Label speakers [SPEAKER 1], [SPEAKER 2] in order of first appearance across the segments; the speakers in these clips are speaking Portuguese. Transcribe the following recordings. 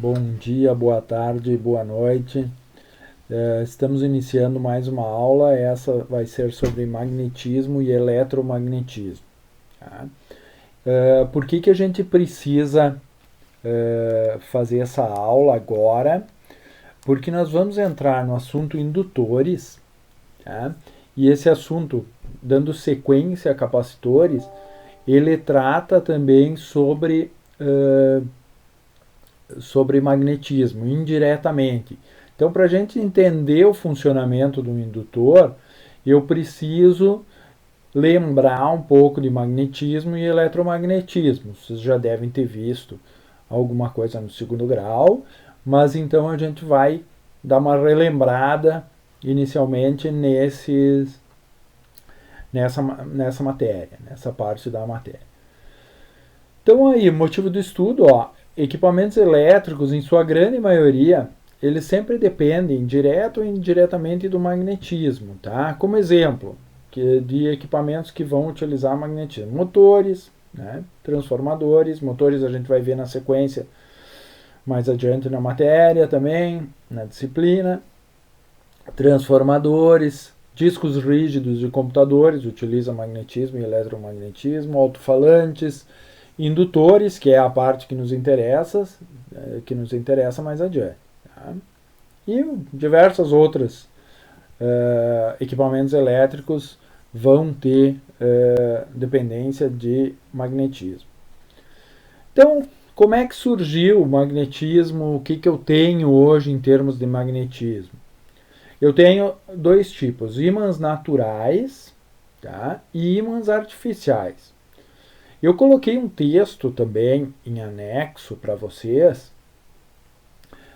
[SPEAKER 1] Bom dia, boa tarde, boa noite. Estamos iniciando mais uma aula. Essa vai ser sobre magnetismo e eletromagnetismo. Tá? Por que a gente precisa fazer essa aula agora? Porque nós vamos entrar no assunto indutores, tá? E esse assunto, dando sequência a capacitores, ele trata também sobre magnetismo, indiretamente. Então, para a gente entender o funcionamento do indutor, eu preciso lembrar um pouco de magnetismo e eletromagnetismo. Vocês já devem ter visto alguma coisa no segundo grau, mas então a gente vai dar uma relembrada inicialmente nessa matéria, nessa parte da matéria. Então aí, motivo do estudo, equipamentos elétricos, em sua grande maioria, eles sempre dependem, direto ou indiretamente, do magnetismo, tá? Como exemplo de equipamentos que vão utilizar magnetismo. Motores, né? Transformadores, motores a gente vai ver na sequência mais adiante na matéria também, na disciplina. Transformadores, discos rígidos de computadores, utiliza magnetismo e eletromagnetismo, alto-falantes, indutores, que é a parte que nos interessa mais adiante. Tá? E diversas outras equipamentos elétricos vão ter dependência de magnetismo. Então, como é que surgiu o magnetismo? O que eu tenho hoje em termos de magnetismo? Eu tenho dois tipos, ímãs naturais, tá? E ímãs artificiais. Eu coloquei um texto também em anexo para vocês,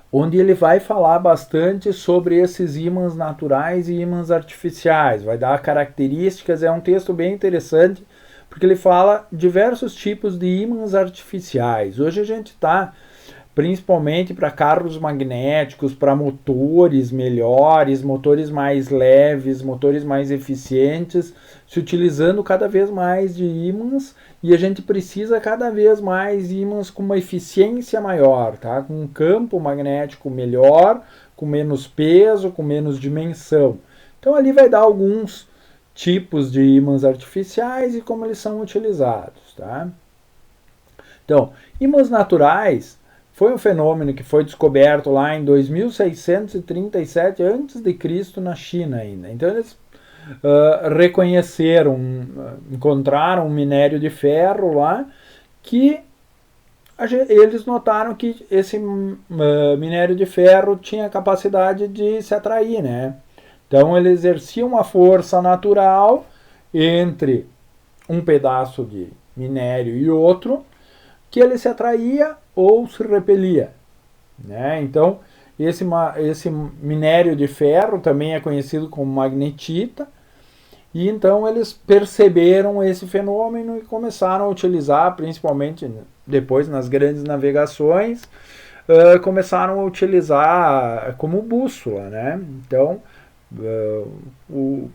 [SPEAKER 1] onde ele vai falar bastante sobre esses ímãs naturais e ímãs artificiais, vai dar características, é um texto bem interessante, porque ele fala diversos tipos de ímãs artificiais. Hoje a gente está principalmente para carros magnéticos, para motores melhores, motores mais leves, motores mais eficientes, se utilizando cada vez mais de ímãs, e a gente precisa cada vez mais ímãs com uma eficiência maior, tá? Com um campo magnético melhor, com menos peso, com menos dimensão. Então ali vai dar alguns tipos de ímãs artificiais e como eles são utilizados, tá? Então, ímãs naturais foi um fenômeno que foi descoberto lá em 2637 a.C. na China ainda. Então eles reconheceram, encontraram um minério de ferro lá que eles notaram que esse minério de ferro tinha capacidade de se atrair, né? Então ele exercia uma força natural entre um pedaço de minério e outro, que ele se atraía ou se repelia, né? Então esse minério de ferro também é conhecido como magnetita, e então eles perceberam esse fenômeno e começaram a utilizar, principalmente depois nas grandes navegações, começaram a utilizar como bússola, né? Então o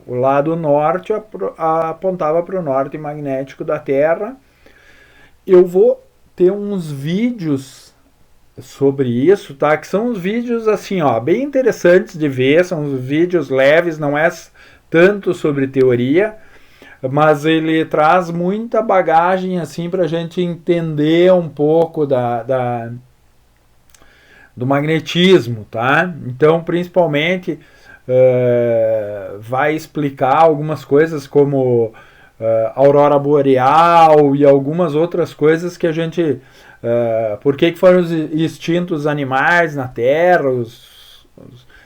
[SPEAKER 1] lado norte apontava para o norte magnético da Terra. Eu vou ter uns vídeos sobre isso, tá? Que são uns vídeos assim, bem interessantes de ver, são uns vídeos leves, não é tanto sobre teoria, mas ele traz muita bagagem assim para a gente entender um pouco do magnetismo, tá? Então, principalmente, vai explicar algumas coisas como aurora boreal e algumas outras coisas que a gente... por que foram extintos os animais na Terra.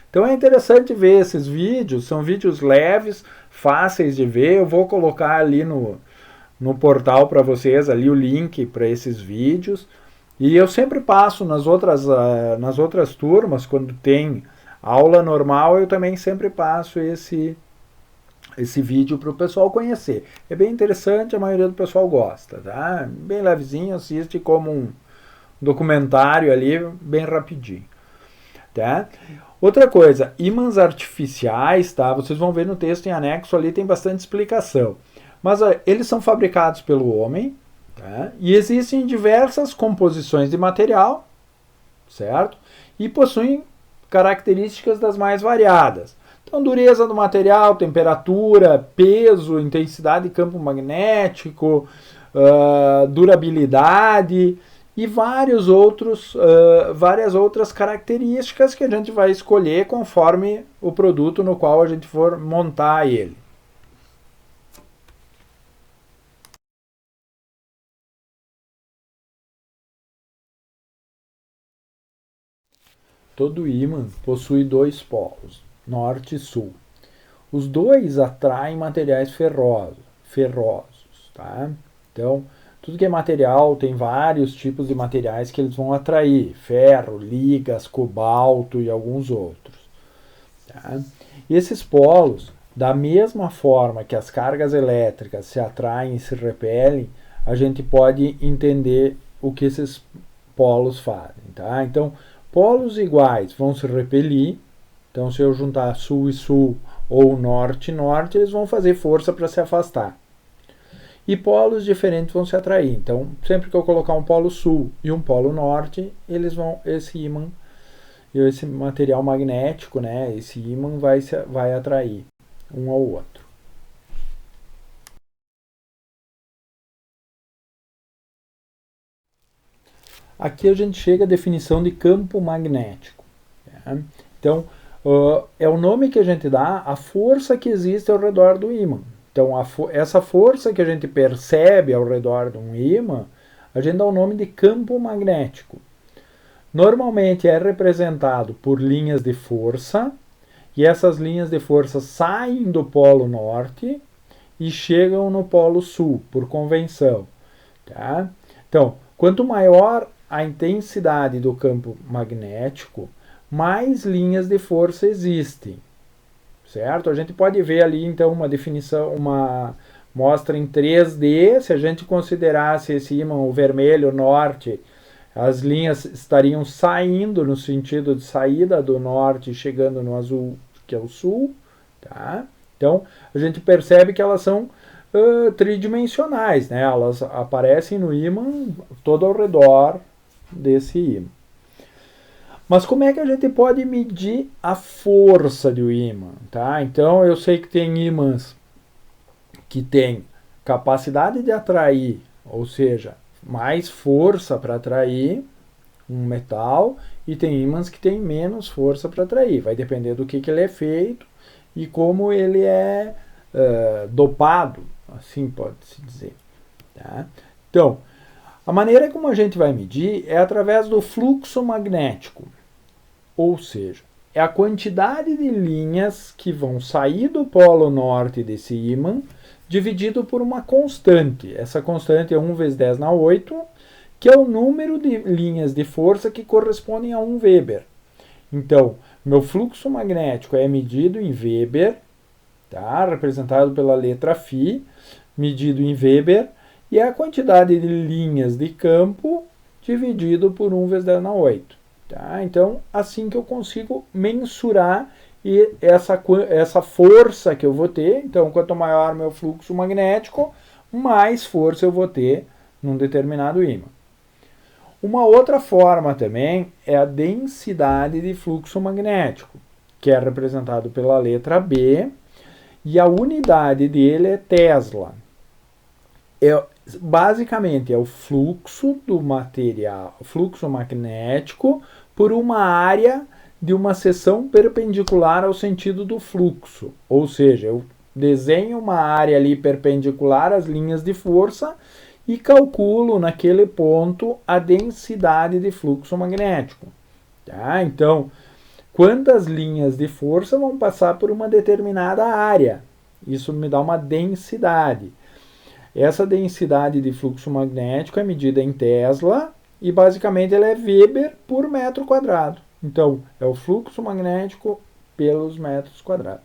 [SPEAKER 1] Então é interessante ver esses vídeos, são vídeos leves, fáceis de ver. Eu vou colocar ali no portal para vocês ali o link para esses vídeos. E eu sempre passo nas outras turmas, quando tem aula normal, eu também sempre passo esse vídeo para o pessoal conhecer. É bem interessante, a maioria do pessoal gosta, tá? Bem levezinho, assiste como um documentário ali, bem rapidinho, tá? Outra coisa, ímãs artificiais, tá? Vocês vão ver no texto em anexo ali, tem bastante explicação. Mas eles são fabricados pelo homem, tá? E existem diversas composições de material, certo? E possuem características das mais variadas. Então, dureza do material, temperatura, peso, intensidade de campo magnético, durabilidade e várias outras características que a gente vai escolher conforme o produto no qual a gente for montar ele. Todo ímã possui dois polos, norte e sul. Os dois atraem materiais ferrosos, tá? Então, tudo que é material tem vários tipos de materiais que eles vão atrair: ferro, ligas, cobalto e alguns outros. Tá? E esses polos, da mesma forma que as cargas elétricas se atraem e se repelem, a gente pode entender o que esses polos fazem. Tá? Então, polos iguais vão se repelir. Então, se eu juntar sul e sul ou norte e norte, eles vão fazer força para se afastar. E polos diferentes vão se atrair. Então, sempre que eu colocar um polo sul e um polo norte, esse ímã, esse material magnético, né, esse ímã vai atrair um ao outro. Aqui a gente chega à definição de campo magnético. Tá? Então, é o nome que a gente dá à força que existe ao redor do ímã. Então, essa força que a gente percebe ao redor de um ímã, a gente dá o nome de campo magnético. Normalmente é representado por linhas de força, e essas linhas de força saem do polo norte e chegam no polo sul, por convenção. Tá? Então, quanto maior a intensidade do campo magnético, mais linhas de força existem, certo? A gente pode ver ali, então, uma definição, uma mostra em 3D, se a gente considerasse esse ímã, o vermelho, norte, as linhas estariam saindo no sentido de saída do norte e chegando no azul, que é o sul, tá? Então, a gente percebe que elas são tridimensionais, né? Elas aparecem no ímã todo ao redor desse ímã. Mas como é que a gente pode medir a força do ímã? Tá? Então, eu sei que tem ímãs que têm capacidade de atrair, ou seja, mais força para atrair um metal, e tem ímãs que têm menos força para atrair. Vai depender do que ele é feito e como ele é dopado, assim pode-se dizer. Tá? Então, a maneira como a gente vai medir é através do fluxo magnético. Ou seja, é a quantidade de linhas que vão sair do polo norte desse ímã dividido por uma constante. Essa constante é 1 vezes 10 na 8, que é o número de linhas de força que correspondem a 1 Weber. Então, meu fluxo magnético é medido em Weber, tá? Representado pela letra Φ, medido em Weber, e é a quantidade de linhas de campo dividido por 1 vezes 10 na 8. Tá? Então, assim que eu consigo mensurar essa força que eu vou ter. Então, quanto maior meu fluxo magnético, mais força eu vou ter num determinado ímã. Uma outra forma também é a densidade de fluxo magnético, que é representado pela letra B, e a unidade dele é Tesla. Basicamente é o fluxo do material, fluxo magnético por uma área de uma seção perpendicular ao sentido do fluxo. Ou seja, eu desenho uma área ali perpendicular às linhas de força e calculo naquele ponto a densidade de fluxo magnético. Tá? Então, quantas linhas de força vão passar por uma determinada área? Isso me dá uma densidade. Essa densidade de fluxo magnético é medida em Tesla e basicamente ela é Weber por metro quadrado. Então, é o fluxo magnético pelos metros quadrados.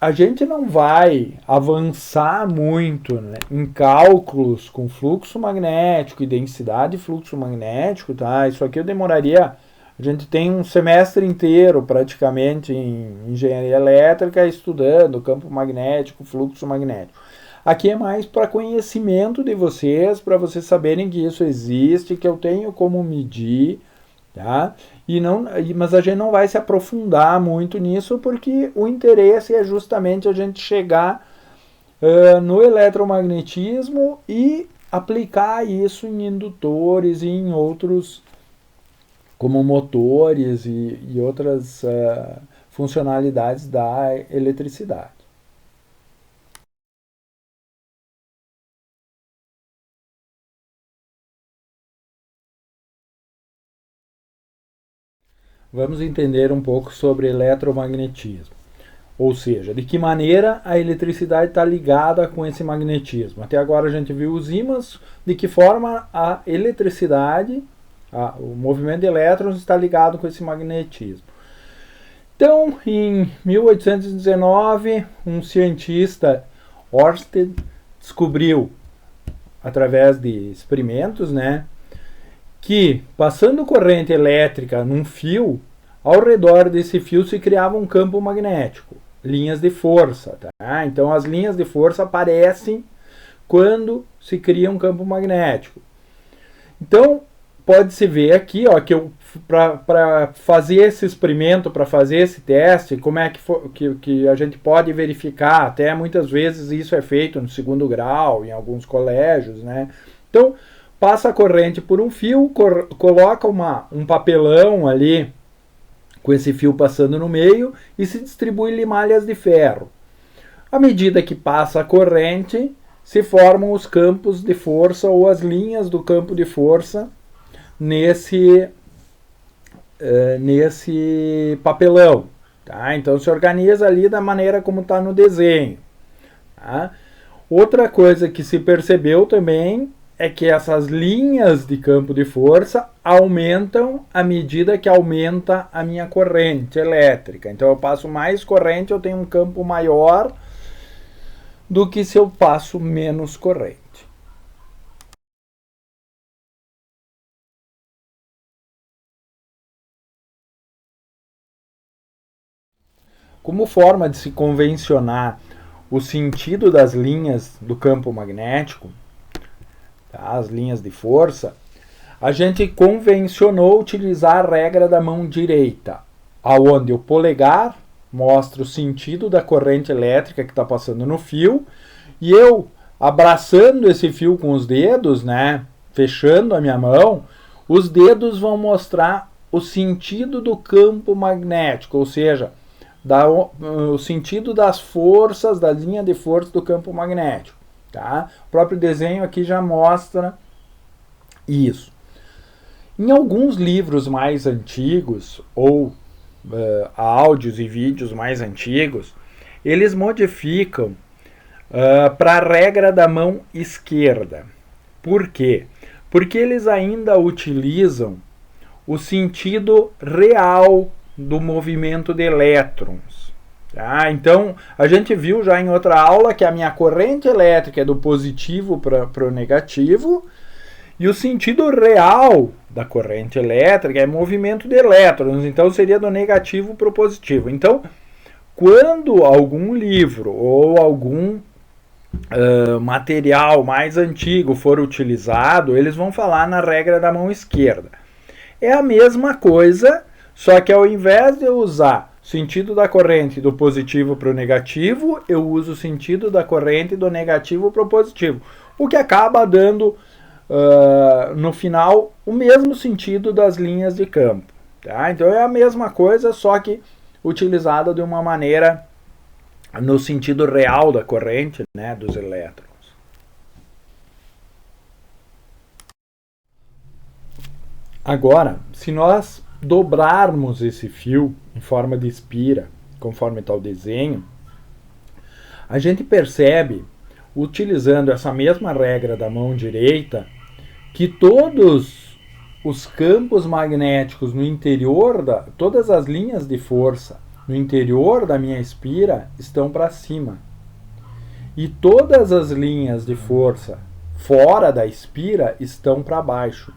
[SPEAKER 1] A gente não vai avançar muito, né, em cálculos com fluxo magnético e densidade de fluxo magnético, tá? Isso aqui eu demoraria. A gente tem um semestre inteiro praticamente em engenharia elétrica estudando campo magnético, fluxo magnético. Aqui é mais para conhecimento de vocês, para vocês saberem que isso existe, que eu tenho como medir, tá? Mas a gente não vai se aprofundar muito nisso, porque o interesse é justamente a gente chegar no eletromagnetismo e aplicar isso em indutores e em outros, como motores e outras funcionalidades da eletricidade. Vamos entender um pouco sobre eletromagnetismo. Ou seja, de que maneira a eletricidade está ligada com esse magnetismo. Até agora a gente viu os ímãs, de que forma a eletricidade, o movimento de elétrons está ligado com esse magnetismo. Então, em 1819, um cientista, Ørsted, descobriu, através de experimentos, né, que passando corrente elétrica num fio, ao redor desse fio se criava um campo magnético, linhas de força. Tá? Então as linhas de força aparecem quando se cria um campo magnético. Então pode-se ver aqui, ó, que para fazer esse experimento, para fazer esse teste, como é que a gente pode verificar, até muitas vezes isso é feito no segundo grau, em alguns colégios, né? Então passa a corrente por um fio, coloca um papelão ali com esse fio passando no meio e se distribui limalhas de ferro. À medida que passa a corrente, se formam os campos de força ou as linhas do campo de força nesse papelão. Tá? Então se organiza ali da maneira como está no desenho. Tá? Outra coisa que se percebeu também é que essas linhas de campo de força aumentam à medida que aumenta a minha corrente elétrica. Então eu passo mais corrente, eu tenho um campo maior do que se eu passo menos corrente. Como forma de se convencionar o sentido das linhas do campo magnético, tá, as linhas de força, a gente convencionou utilizar a regra da mão direita, aonde o polegar mostra o sentido da corrente elétrica que está passando no fio, e eu, abraçando esse fio com os dedos, né, fechando a minha mão, os dedos vão mostrar o sentido do campo magnético, ou seja, o sentido das forças, da linha de força do campo magnético. Tá? O próprio desenho aqui já mostra isso. Em alguns livros mais antigos, ou áudios e vídeos mais antigos, eles modificam para a regra da mão esquerda. Por quê? Porque eles ainda utilizam o sentido real do movimento de elétrons. Tá? Então, a gente viu já em outra aula que a minha corrente elétrica é do positivo para o negativo, e o sentido real da corrente elétrica é movimento de elétrons, então seria do negativo para o positivo. Então, quando algum livro ou algum material mais antigo for utilizado, eles vão falar na regra da mão esquerda. É a mesma coisa, só que ao invés de eu usar o sentido da corrente do positivo para o negativo, eu uso o sentido da corrente do negativo para o positivo, o que acaba dando no final o mesmo sentido das linhas de campo. Tá? Então é a mesma coisa, só que utilizada de uma maneira no sentido real da corrente, né, dos elétrons. Agora, se nós dobrarmos esse fio em forma de espira, conforme está o desenho, a gente percebe, utilizando essa mesma regra da mão direita, que todos os campos magnéticos no interior, todas as linhas de força no interior da minha espira estão para cima. E todas as linhas de força fora da espira estão para baixo.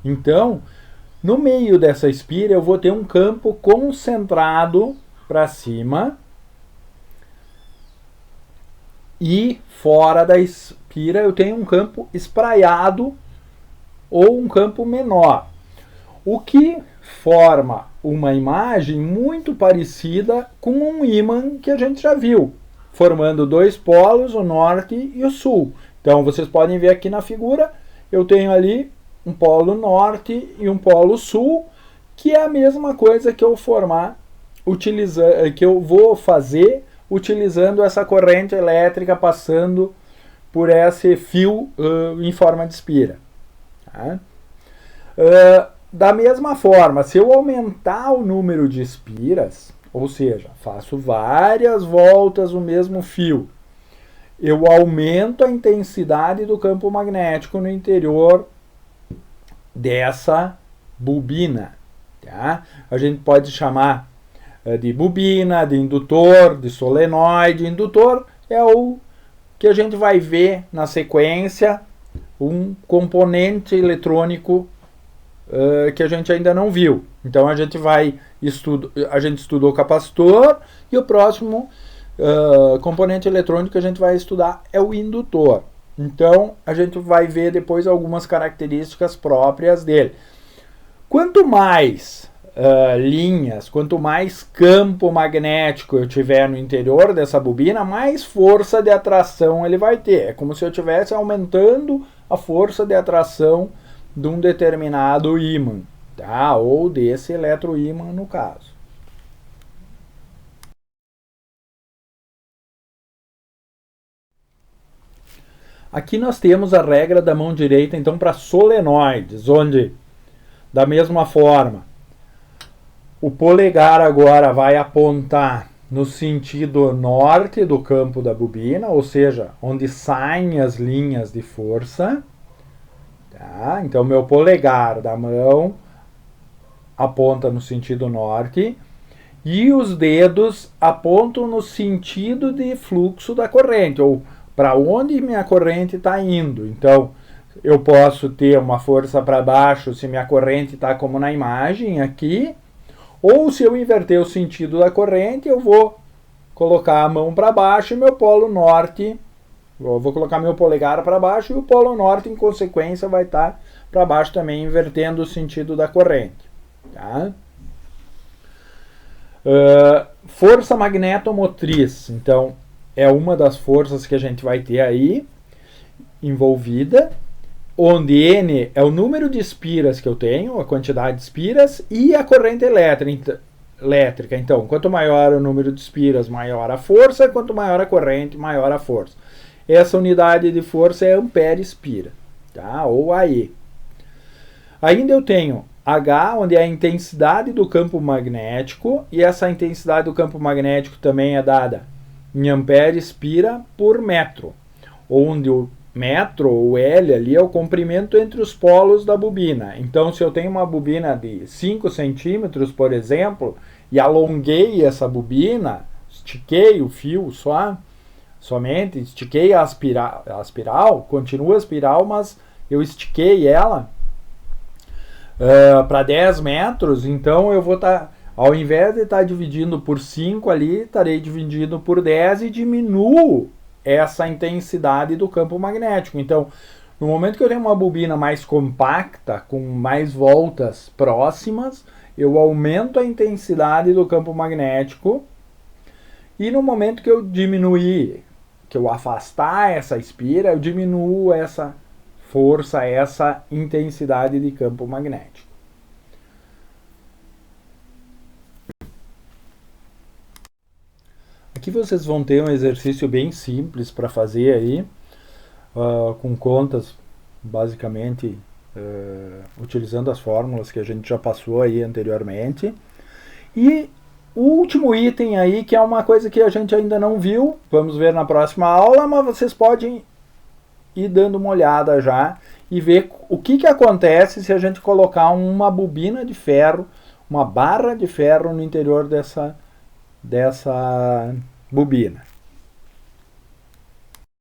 [SPEAKER 1] Então, no meio dessa espira eu vou ter um campo concentrado para cima, e fora da espira eu tenho um campo espraiado ou um campo menor. O que forma uma imagem muito parecida com um ímã que a gente já viu, formando dois polos, o norte e o sul. Então vocês podem ver aqui na figura, eu tenho ali um polo norte e um polo sul, que é a mesma coisa que eu que eu vou fazer utilizando essa corrente elétrica passando por esse fio em forma de espira. Tá? Da mesma forma, se eu aumentar o número de espiras, ou seja, faço várias voltas no mesmo fio, eu aumento a intensidade do campo magnético no interior dessa bobina. Tá? A gente pode chamar de bobina, de indutor, de solenoide. Indutor é o que a gente vai ver na sequência, um componente eletrônico que a gente ainda não viu. Então a gente estudou o capacitor e o próximo componente eletrônico que a gente vai estudar é o indutor. Então a gente vai ver depois algumas características próprias dele. Quanto mais linhas, quanto mais campo magnético eu tiver no interior dessa bobina, mais força de atração ele vai ter. É como se eu estivesse aumentando a força de atração de um determinado ímã, tá? Ou desse eletroímã no caso. Aqui nós temos a regra da mão direita, então, para solenoides, onde, da mesma forma, o polegar agora vai apontar no sentido norte do campo da bobina, ou seja, onde saem as linhas de força. Tá? Então, meu polegar da mão aponta no sentido norte e os dedos apontam no sentido de fluxo da corrente, ou para onde minha corrente está indo. Então, eu posso ter uma força para baixo se minha corrente está como na imagem aqui, ou se eu inverter o sentido da corrente, eu vou colocar a mão para baixo e meu polo norte, eu vou colocar meu polegar para baixo e o polo norte, em consequência, vai estar para baixo também, invertendo o sentido da corrente. Tá? Força magnetomotriz, então, é uma das forças que a gente vai ter aí envolvida, onde N é o número de espiras que eu tenho, a quantidade de espiras, e a corrente elétrica. Então, quanto maior o número de espiras, maior a força, quanto maior a corrente, maior a força. Essa unidade de força é ampere-espira, tá? Ou AE. Ainda eu tenho H, onde é a intensidade do campo magnético, e essa intensidade do campo magnético também é dada em ampere-espira por metro, onde o metro, ou L ali, é o comprimento entre os polos da bobina. Então, se eu tenho uma bobina de 5 centímetros, por exemplo, e alonguei essa bobina, estiquei o fio somente, estiquei a espiral, continua a espiral, mas eu estiquei ela para 10 metros, então eu vou estar, ao invés de estar dividindo por 5 ali, estarei dividindo por 10 e diminuo essa intensidade do campo magnético. Então, no momento que eu tenho uma bobina mais compacta, com mais voltas próximas, eu aumento a intensidade do campo magnético, e no momento que eu diminuir, que eu afastar essa espira, eu diminuo essa força, essa intensidade de campo magnético. Aqui vocês vão ter um exercício bem simples para fazer aí, com contas, basicamente, utilizando as fórmulas que a gente já passou aí anteriormente. E o último item aí, que é uma coisa que a gente ainda não viu, vamos ver na próxima aula, mas vocês podem ir dando uma olhada já e ver o que acontece se a gente colocar uma bobina de ferro, uma barra de ferro no interior dessa bobina.